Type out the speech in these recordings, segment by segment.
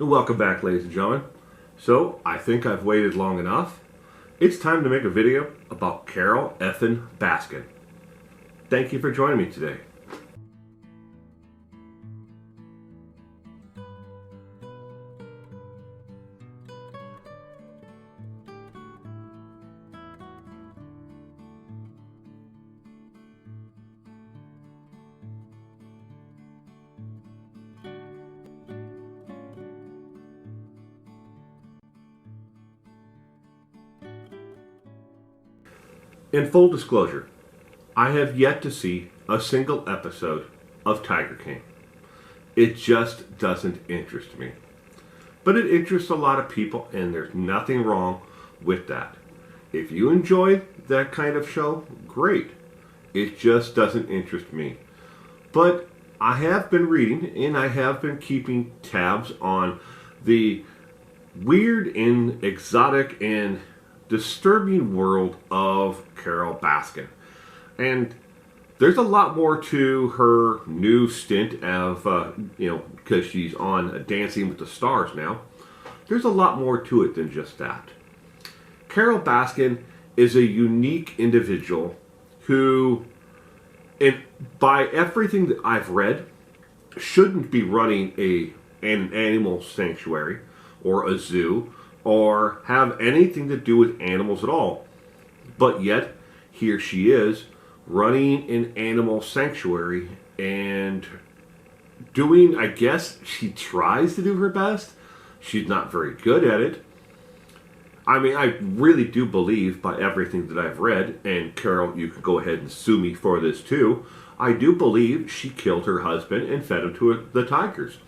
And welcome back, ladies and gentlemen. So, I think I've waited long enough. It's time to make a video about Carole effin' Baskin. Thank you for joining me today. In full disclosure, I have yet to see a single episode of Tiger King. It just doesn't interest me. But it interests a lot of people, and there's nothing wrong with that. If you enjoy that kind of show, great. It just doesn't interest me. But I have been reading, and I have been keeping tabs on the weird and exotic and disturbing world of Carole Baskin. And there's a lot more to her new stint of, because she's on Dancing with the Stars now. There's a lot more to it than just that. Carole Baskin is a unique individual who, and by everything that I've read, shouldn't be running an animal sanctuary or a zoo or have anything to do with animals at all. But yet, here she is, running an animal sanctuary and doing, I guess, she tries to do her best. She's not very good at it. I mean, I really do believe, by everything that I've read, and Carole, you can go ahead and sue me for this too, I do believe she killed her husband and fed him to the tigers.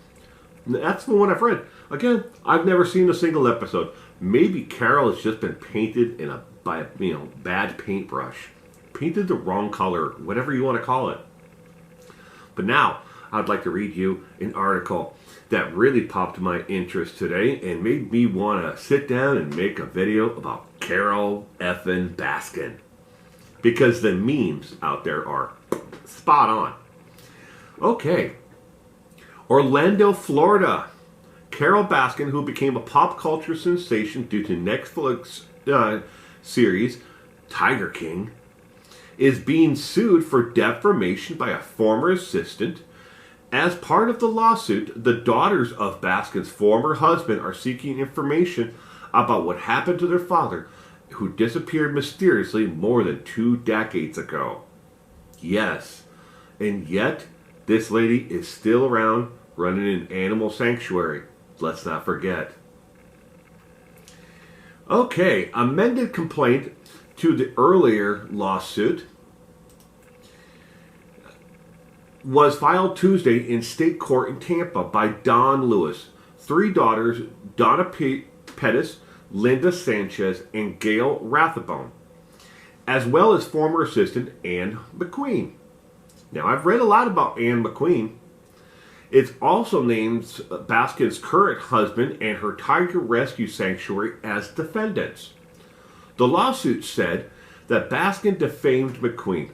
That's the one I've read. Again, I've never seen a single episode. Maybe Carole has just been painted by a bad paintbrush. Painted the wrong color, whatever you want to call it. But now, I'd like to read you an article that really popped my interest today and made me want to sit down and make a video about Carole effin' Baskin. Because the memes out there are spot on. Okay. Orlando, Florida. Carole Baskin, who became a pop culture sensation due to Netflix series Tiger King, is being sued for defamation by a former assistant. As part of the lawsuit, the daughters of Baskin's former husband are seeking information about what happened to their father, who disappeared mysteriously more than 2 decades ago. Yes, and yet this lady is still around running an animal sanctuary. Let's not forget. Okay, amended complaint to the earlier lawsuit was filed Tuesday in state court in Tampa by Don Lewis. 3 daughters, Donna Pettis, Linda Sanchez, and Gail Rathbone, as well as former assistant Ann McQueen. Now, I've read a lot about Ann McQueen. It also names Baskin's current husband and her tiger rescue sanctuary as defendants. The lawsuit said that Baskin defamed McQueen.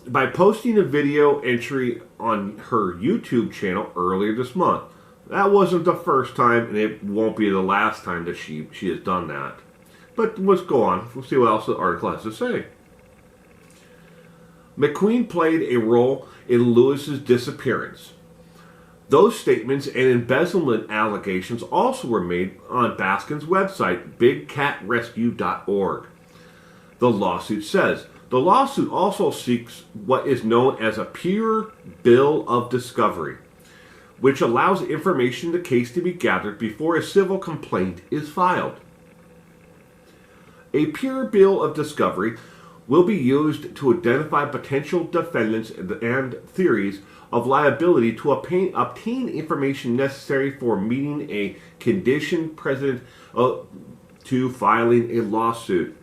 By posting a video entry on her YouTube channel earlier this month. That wasn't the first time, and it won't be the last time that she has done that. But let's go on. We'll see what else the article has to say. McQueen played a role in Lewis's disappearance. Those statements and embezzlement allegations also were made on Baskin's website, bigcatrescue.org. The lawsuit says. The lawsuit also seeks what is known as a pure bill of discovery, which allows information in the case to be gathered before a civil complaint is filed. A pure bill of discovery will be used to identify potential defendants and theories of liability to obtain information necessary for meeting a condition precedent to filing a lawsuit.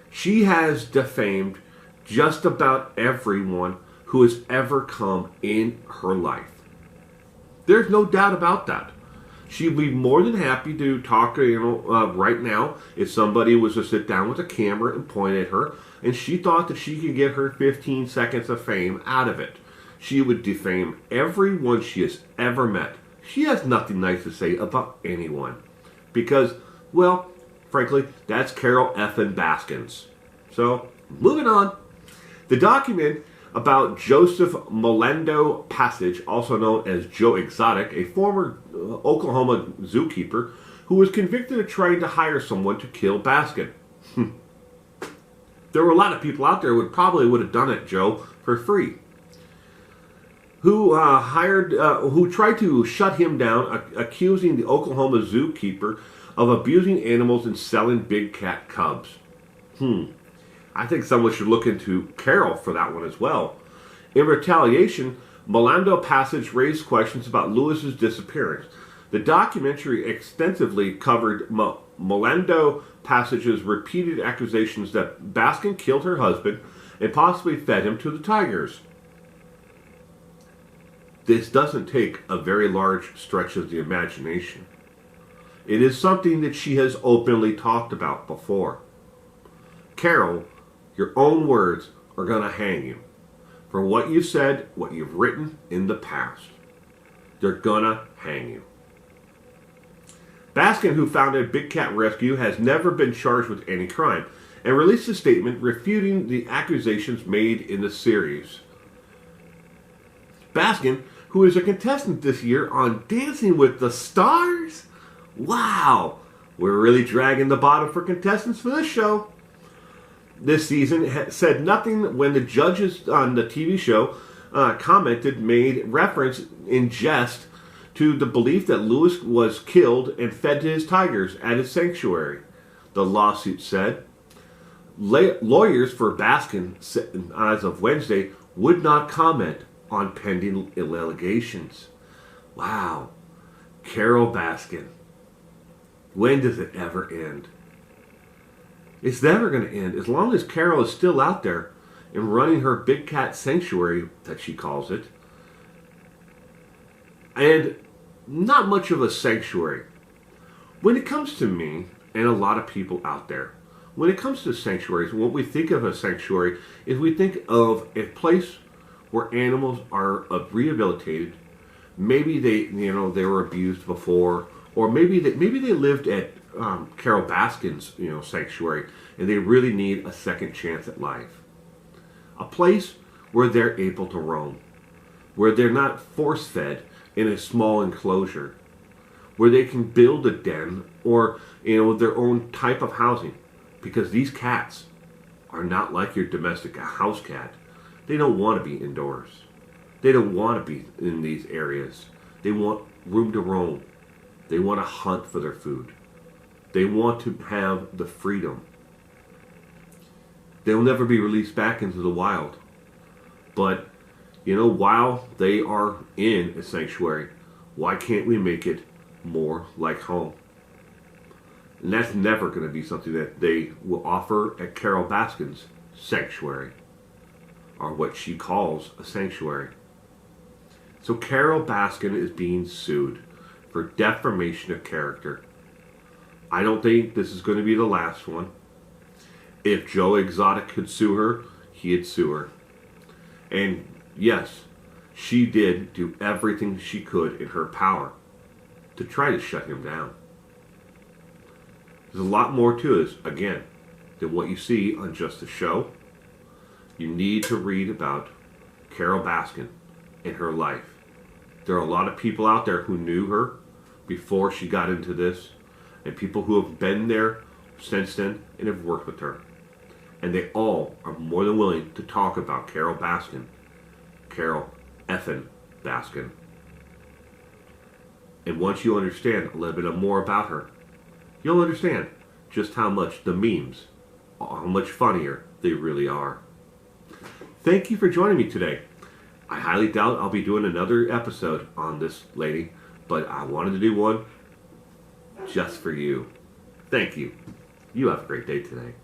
She has defamed just about everyone who has ever come in her life. There's no doubt about that. She'd be more than happy to talk, right now, if somebody was to sit down with a camera and point at her, and she thought that she could get her 15 seconds of fame out of it. She would defame everyone she has ever met. she has nothing nice to say about anyone. Because, well, frankly, that's Carole effing Baskins. So, moving on. The document about Joseph Molando Passage, also known as Joe Exotic, a former Oklahoma zookeeper who was convicted of trying to hire someone to kill Baskin. There were a lot of people out there who probably would have done it, Joe, for free. Who tried to shut him down, accusing the Oklahoma zookeeper of abusing animals and selling big cat cubs. I think someone should look into Carole for that one as well. In retaliation, Molando Passage raised questions about Lewis's disappearance. The documentary extensively covered Molando Passage's repeated accusations that Baskin killed her husband and possibly fed him to the tigers. This doesn't take a very large stretch of the imagination. It is something that she has openly talked about before. Carole, your own words are going to hang you for what you've said, what you've written in the past. They're going to hang you. Baskin, who founded Big Cat Rescue, has never been charged with any crime and released a statement refuting the accusations made in the series. Baskin, who is a contestant this year on Dancing with the Stars? Wow, we're really dragging the bottom for contestants for this show. This season said nothing when the judges on the TV show made reference in jest to the belief that Lewis was killed and fed to his tigers at his sanctuary. The lawsuit said lawyers for Baskin, as of Wednesday, would not comment on pending allegations. Wow. Carole Baskin. When does it ever end? It's never going to end. As long as Carole is still out there and running her big cat sanctuary, that she calls it, and not much of a sanctuary. When it comes to me, and a lot of people out there, when it comes to sanctuaries, what we think of a sanctuary is we think of a place where animals are rehabilitated. Maybe they were abused before, or maybe they lived at Carole Baskin's sanctuary, and they really need a second chance at life. A place where they're able to roam, where they're not force-fed in a small enclosure, where they can build a den or their own type of housing, because these cats are not like your domestic house cat. They don't want to be indoors. They don't want to be in these areas. They want room to roam. They want to hunt for their food. They want to have the freedom. They'll never be released back into the wild. But, while they are in a sanctuary, why can't we make it more like home? And that's never going to be something that they will offer at Carole Baskin's sanctuary, or what she calls a sanctuary. So Carole Baskin is being sued for defamation of character. I don't think this is going to be the last one. If Joe Exotic could sue her, he'd sue her. And yes, she did do everything she could in her power to try to shut him down. There's a lot more to this, again, than what you see on just the show. You need to read about Carole Baskin and her life. There are a lot of people out there who knew her before she got into this, and people who have been there since then and have worked with her. And they all are more than willing to talk about Carole Baskin. Carole effing Baskin. And once you understand a little bit more about her, you'll understand just how much the memes, how much funnier they really are. Thank you for joining me today. I highly doubt I'll be doing another episode on this lady, but I wanted to do one just for you. Thank you. You have a great day today.